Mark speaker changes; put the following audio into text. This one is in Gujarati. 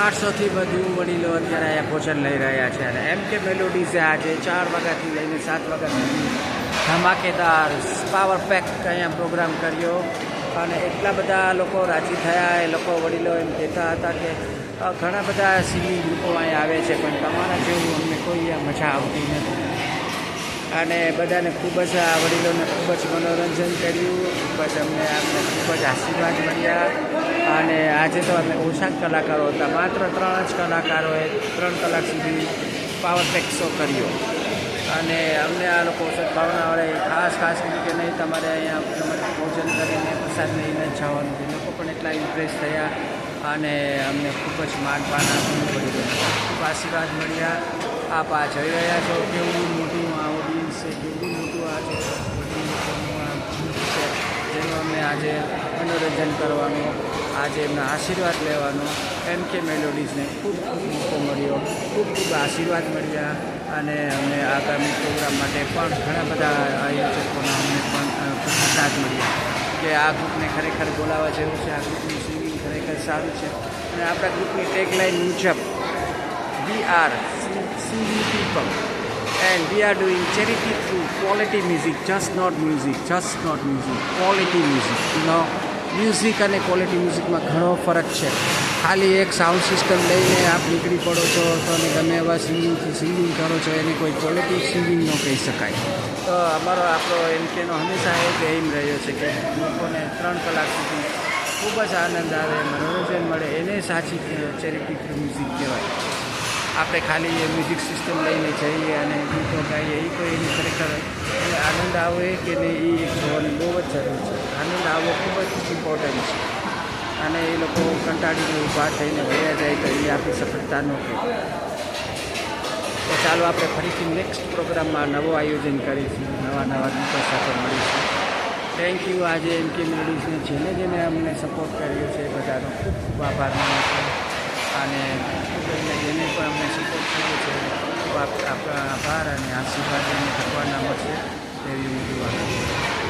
Speaker 1: 800થી વધુ વડીલો અત્યારે અહીંયા ભોજન લઈ રહ્યા છે અને એમ કે મેલોડીઝે આજે 4 વાગ્યાથી લઈને 7 વાગ્યા સુધી ધમાકેદાર પાવર પેક અહીંયા પ્રોગ્રામ કર્યો અને એટલા બધા લોકો રાજી થયા. એ લોકો વડીલો એમ કહેતા હતા કે ઘણા બધા સિંગિંગ ગ્રુપો અહીંયા આવે છે પણ તમારા જેવું અમને કોઈ મજા આવતી નથી અને બધાને ખૂબ જ આ વડીલોને ખૂબ જ મનોરંજન કર્યું. ખૂબ જ અમને ખૂબ જ આશીર્વાદ મળ્યા અને આજે તો અમે ઓછા કલાકારો હતા, માત્ર 3 જ કલાકારોએ 3 કલાક સુધી પાવર પેક શો કર્યો અને અમને આ લોકો સદભાવનાવાળાએ ખાસ કીધું કે નહીં તમારે અહીંયા તમારે ભોજન કરીને પ્રસાદ લઈને જવાનું. એ લોકો પણ એટલા ઇમ્પ્રેસ થયા અને અમને ખૂબ જ માનપાન આપ્યું, વડીલોને ખૂબ આશીર્વાદ મળ્યા. આપ આ જોઈ રહ્યા છો કેવું મોટું આ ઓડિયન્સ છે, કેવું મોટું આ છે જેનું અમને આજે મનોરંજન કરવાનું, આજે એમના આશીર્વાદ લેવાનો એમ કે મેલોડીઝને ખૂબ મોકો મળ્યો, ખૂબ આશીર્વાદ મળ્યા અને અમને આગામી પ્રોગ્રામ માટે પણ ઘણા બધા આયોજકોના અમને પણ પ્રતિસાદ મળ્યા કે આ ગ્રુપને ખરેખર બોલાવવા જેવું છે, આ ગ્રુપનું સિંગિંગ ખરેખર સારું છે. અને આપણા ગ્રુપની ટેગલાઇન મુજબ we are singing people and we are doing charity through quality music, just not music, quality music. Music અને ક્વોલિટી મ્યુઝિકમાં ઘણો ફરક છે. ખાલી એક સાઉન્ડ સિસ્ટમ લઈને આપ નીકળી પડો છો તો અને ગમે એવા સિંગિંગ કરો છો એને કોઈ ક્વોલિટી સિંગિંગ ન કહી શકાય. તો આપણો એમકેનો હંમેશા એક એમ રહ્યો છે કે લોકોને 3 કલાક સુધી ખૂબ જ આનંદ આવે, મનોરંજન મળે, એને સાચી ચેરિટી થ્રુ મ્યુઝિક કહેવાય. આપણે ખાલી એ મ્યુઝિક સિસ્ટમ લઈને જઈએ અને ગીતો ગાઈએ એ કોઈ એની ખરેખર એને આનંદ આવે કે નહીં એ જોવાની બહુ જ જરૂર છે. આનંદ આવવો ખૂબ જ ઇમ્પોર્ટન્ટ છે અને એ લોકો કંટાળીને ઊભા થઈને વયા જાય તો એ આપણી સફળતા ન કહેવાય. તો ચાલો આપણે ફરીથી નેક્સ્ટ પ્રોગ્રામમાં નવો આયોજન કરીશું, નવા ગીતો સાથે મળીશું. Thank you. આજે એમ કે મેલોડીઝને જેને અમને સપોર્ટ કર્યો છે એ બધાનો ખૂબ ખૂબ આભાર માનું છું અને જેને પણ અમને સપોર્ટ કર્યો છે ખૂબ આપણા આભાર અને આશીર્વાદ એને ભગવાનના મળશે તેવી હું દુઆ કરું છું.